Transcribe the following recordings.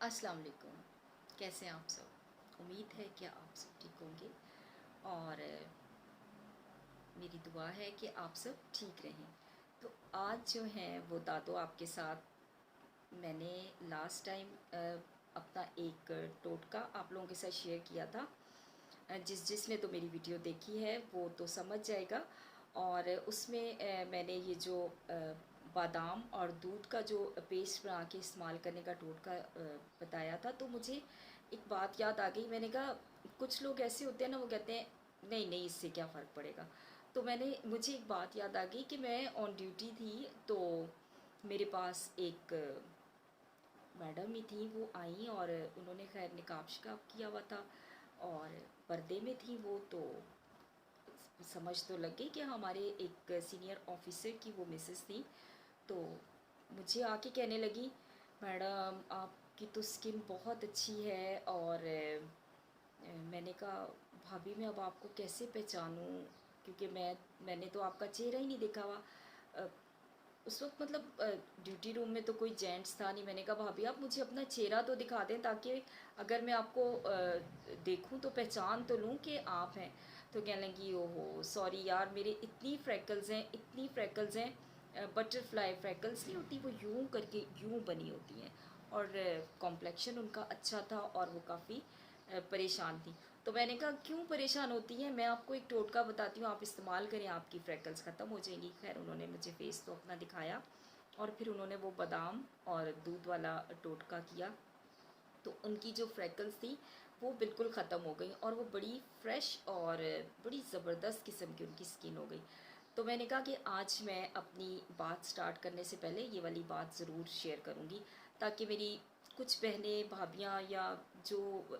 अस्सलाम वालेकुम। कैसे हैं आप सब? उम्मीद है कि आप सब ठीक होंगे और मेरी दुआ है कि आप सब ठीक रहें। तो आज जो है वो दादो आपके साथ मैंने लास्ट टाइम अपना एक टोटका आप लोगों के साथ शेयर किया था। जिसने तो मेरी वीडियो देखी है वो तो समझ जाएगा। और उसमें मैंने ये जो बादाम और दूध का जो पेस्ट बना के इस्तेमाल करने का टोटका बताया था, तो मुझे एक बात याद आ गई। मैंने कहा कुछ लोग ऐसे होते हैं ना, वो कहते हैं नहीं नहीं इससे क्या फ़र्क पड़ेगा। तो मुझे एक बात याद आ गई कि मैं ऑन ड्यूटी थी, तो मेरे पास एक मैडम ही थी। वो आई और उन्होंने खैर निकाब शिकाब किया हुआ था और पर्दे में थी वो। तो समझ तो लग गई कि हमारे एक सीनियर ऑफिसर की वो मिसेस थी। तो मुझे आके कहने लगी, मैडम आपकी तो स्किन बहुत अच्छी है। और मैंने कहा भाभी मैं अब आपको कैसे पहचानूं, क्योंकि मैंने तो आपका चेहरा ही नहीं देखा हुआ। अ, उस वक्त मतलब ड्यूटी रूम में तो कोई जेंट्स था नहीं। मैंने कहा भाभी आप मुझे अपना चेहरा तो दिखा दें, ताकि अगर मैं आपको देखूं तो पहचान तो लूं कि आप हैं। तो कहने लगी ओहो सॉरी यार, मेरे इतनी फ्रैकल्स हैं, इतनी फ्रैकल्स हैं। बटरफ्लाई फ्रैकल्स नहीं होती, वो यूं करके यूं बनी होती हैं। और कॉम्प्लेक्शन उनका अच्छा था और वो काफ़ी परेशान थी। तो मैंने कहा क्यों परेशान होती हैं, मैं आपको एक टोटका बताती हूँ, आप इस्तेमाल करें, आपकी फ्रैकल्स ख़त्म हो जाएंगी। खैर उन्होंने मुझे फेस तो अपना दिखाया और फिर उन्होंने वो बादाम और दूध वाला टोटका किया। तो उनकी जो फ्रैकल्स थी वो बिल्कुल ख़त्म हो गई और वो बड़ी फ्रेश और बड़ी ज़बरदस्त किस्म की उनकी स्किन हो गई। तो मैंने कहा कि आज मैं अपनी बात स्टार्ट करने से पहले ये वाली बात ज़रूर शेयर करूँगी, ताकि मेरी कुछ बहनें भाभियाँ या जो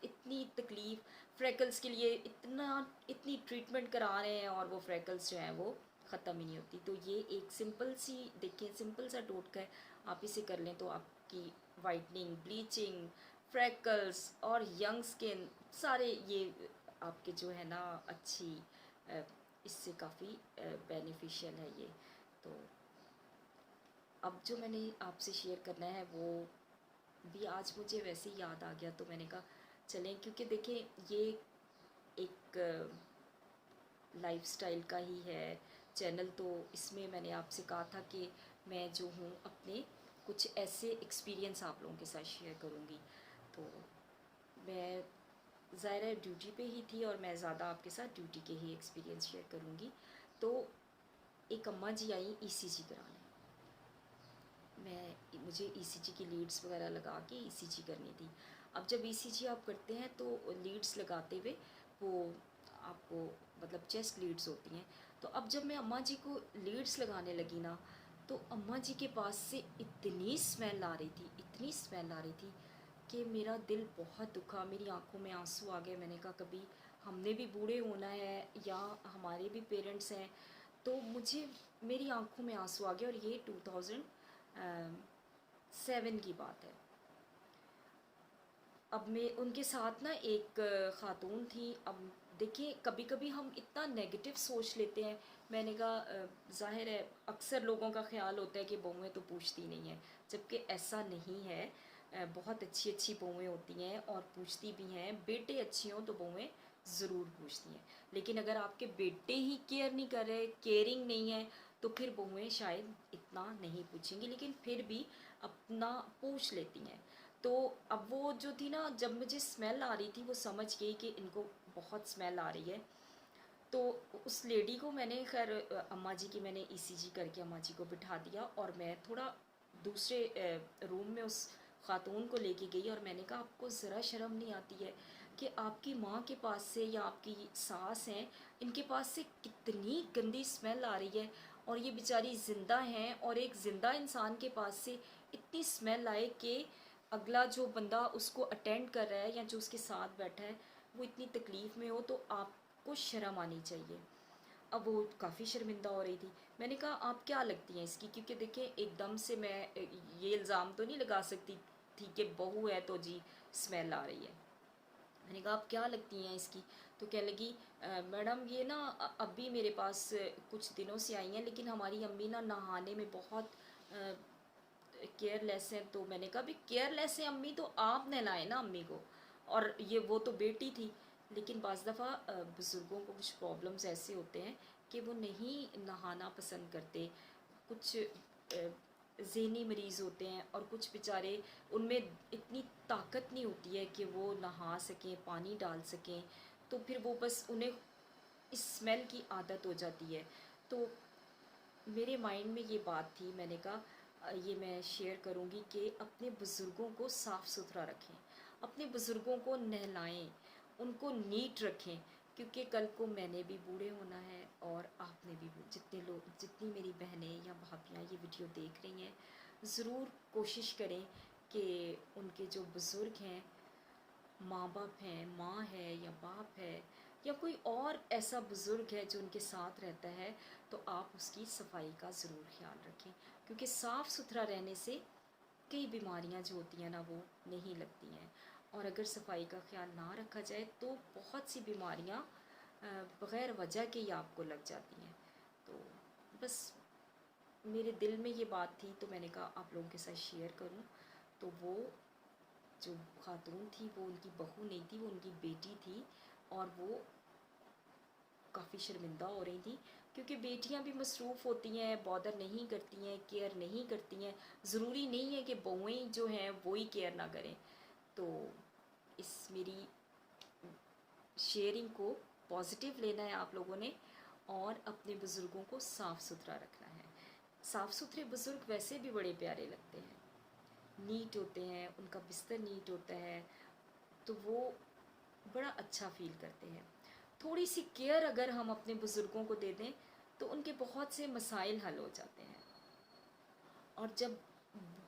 इतनी तकलीफ़ फ्रैकल्स के लिए इतनी ट्रीटमेंट करा रहे हैं और वो फ्रैकल्स जो हैं वो ख़त्म ही नहीं होती। तो ये एक सिंपल सी देखिए, सिंपल सा टोटका है, आप इसे कर लें तो आपकी वाइटनिंग, ब्लीचिंग, फ्रैकल्स और यंग स्किन सारे ये आपके जो है ना अच्छी अ, इससे काफ़ी बेनिफिशियल है ये। तो अब जो मैंने आपसे शेयर करना है वो भी आज मुझे वैसे ही याद आ गया, तो मैंने कहा चलें, क्योंकि देखें ये एक लाइफस्टाइल का ही है चैनल। तो इसमें मैंने आपसे कहा था कि मैं जो हूँ अपने कुछ ऐसे एक्सपीरियंस आप लोगों के साथ शेयर करूँगी। तो मैं ज़ाहिर है ड्यूटी पे ही थी और मैं ज़्यादा आपके साथ ड्यूटी के ही एक्सपीरियंस शेयर करूँगी। तो एक अम्मा जी आई ईसीजी कराने। मुझे ईसीजी की लीड्स वगैरह लगा के ईसीजी करनी थी। अब जब ईसीजी आप करते हैं तो लीड्स लगाते हुए वो आपको मतलब चेस्ट लीड्स होती हैं। तो अब जब मैं अम्मा जी को लीड्स लगाने लगी ना, तो अम्मा जी के पास से इतनी स्मेल आ रही थी, इतनी स्मेल आ रही थी कि मेरा दिल बहुत दुखा, मेरी आंखों में आंसू आ गए। मैंने कहा कभी हमने भी बूढ़े होना है या हमारे भी पेरेंट्स हैं। तो मुझे मेरी आंखों में आंसू आ गए और ये 2007 की बात है। अब मैं उनके साथ ना एक ख़ातून थी। अब देखिए कभी कभी हम इतना नेगेटिव सोच लेते हैं। मैंने कहा ज़ाहिर है अक्सर लोगों का ख्याल होता है कि बहुएं तो पूछती नहीं हैं, जबकि ऐसा नहीं है। बहुत अच्छी अच्छी बहुएं होती हैं और पूछती भी हैं। बेटे अच्छे हों तो बहुएं ज़रूर पूछती हैं, लेकिन अगर आपके बेटे ही केयर नहीं कर रहे, केयरिंग नहीं है, तो फिर बहुएं शायद इतना नहीं पूछेंगी, लेकिन फिर भी अपना पूछ लेती हैं। तो अब वो जो थी ना, जब मुझे स्मेल आ रही थी वो समझ गई कि इनको बहुत स्मेल आ रही है। तो उस लेडी को मैंने खैर अम्मा जी की मैंने ईसीजी करके अम्मा जी को बिठा दिया और मैं थोड़ा दूसरे रूम में उस ख़ातून को लेके गई और मैंने कहा आपको ज़रा शर्म नहीं आती है कि आपकी माँ के पास से या आपकी सास हैं, इनके पास से कितनी गंदी स्मेल आ रही है और ये बेचारी ज़िंदा हैं और एक ज़िंदा इंसान के पास से इतनी स्मेल आए कि अगला जो बंदा उसको अटेंड कर रहा है या जो उसके साथ बैठा है वो इतनी तकलीफ़ में हो, तो आपको शर्म आनी चाहिए। अब वो काफ़ी शर्मिंदा हो रही थी। मैंने कहा आप क्या लगती हैं इसकी, क्योंकि देखिए एकदम से मैं ये इल्ज़ाम तो नहीं लगा सकती थी कि बहू है तो जी स्मेल आ रही है। मैंने कहा आप क्या लगती हैं इसकी? तो कह लगी मैडम ये ना अभी मेरे पास कुछ दिनों से आई हैं, लेकिन हमारी अम्मी ना नहाने में बहुत کیئر لیس ہیں، تو میں نے کہا بھی کیئر لیس ہیں امی تو آپ نہلائیں نا امی کو، اور یہ وہ تو بیٹی تھی. لیکن بعض دفعہ بزرگوں کو کچھ پرابلمز ایسے ہوتے ہیں کہ وہ نہیں نہانا پسند کرتے. کچھ ذہنی مریض ہوتے ہیں، اور کچھ بیچارے ان میں اتنی طاقت نہیں ہوتی ہے کہ وہ نہا سکیں، پانی ڈال سکیں، تو پھر وہ بس انہیں اس اسمیل کی عادت ہو جاتی ہے. تو میرے مائنڈ میں یہ بات تھی، میں نے کہا یہ میں شیئر کروں گی کہ اپنے بزرگوں کو صاف ستھرا رکھیں، اپنے بزرگوں کو نہلائیں، ان کو نیٹ رکھیں، کیونکہ کل کو میں نے بھی بوڑھے ہونا ہے، اور آپ نے بھی جتنے لوگ، جتنی میری بہنیں یا بھابیاں یہ ویڈیو دیکھ رہی ہیں، ضرور کوشش کریں کہ ان کے جو بزرگ ہیں، ماں باپ ہیں، ماں ہے یا باپ ہے یا کوئی اور ایسا بزرگ ہے جو ان کے ساتھ رہتا ہے، تو آپ اس کی صفائی کا ضرور خیال رکھیں، کیونکہ صاف ستھرا رہنے سے کئی بیماریاں جو ہوتی ہیں نا وہ نہیں لگتی ہیں. اور اگر صفائی کا خیال نہ رکھا جائے تو بہت سی بیماریاں بغیر وجہ کے ہی آپ کو لگ جاتی ہیں. تو بس میرے دل میں یہ بات تھی تو میں نے کہا آپ لوگوں کے ساتھ شیئر کروں. تو وہ جو خاتون تھی وہ ان کی بہو نہیں تھی، وہ ان کی بیٹی تھی، اور وہ کافی شرمندہ ہو رہی تھی، کیونکہ بیٹیاں بھی مصروف ہوتی ہیں، بادر نہیں کرتی ہیں، کیئر نہیں کرتی ہیں. ضروری نہیں ہے کہ بہویں جو ہیں وہی کیئر نہ کریں. تو اس میری شیئرنگ کو پازیٹیو لینا ہے آپ لوگوں نے، اور اپنے بزرگوں کو صاف ستھرا رکھنا ہے. صاف ستھرے بزرگ ویسے بھی بڑے پیارے لگتے ہیں، نیٹ ہوتے ہیں، ان کا بستر نیٹ ہوتا ہے، تو وہ بڑا اچھا فیل کرتے ہیں. تھوڑی سی کیئر اگر ہم اپنے بزرگوں کو دے دیں تو ان کے بہت سے مسائل حل ہو جاتے ہیں. اور جب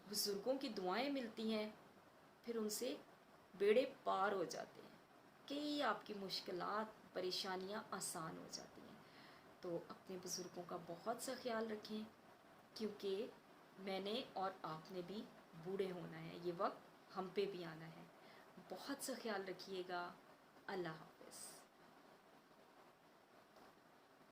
بزرگوں کی دعائیں ملتی ہیں پھر ان سے بیڑے پار ہو جاتے ہیں، کئی آپ کی مشکلات پریشانیاں آسان ہو جاتی ہیں. تو اپنے بزرگوں کا بہت سا خیال رکھیں، کیونکہ میں نے اور آپ نے بھی بوڑھے ہونا ہے، یہ وقت ہم پہ بھی آنا ہے. بہت سا خیال رکھیے گا. اللہ حافظ.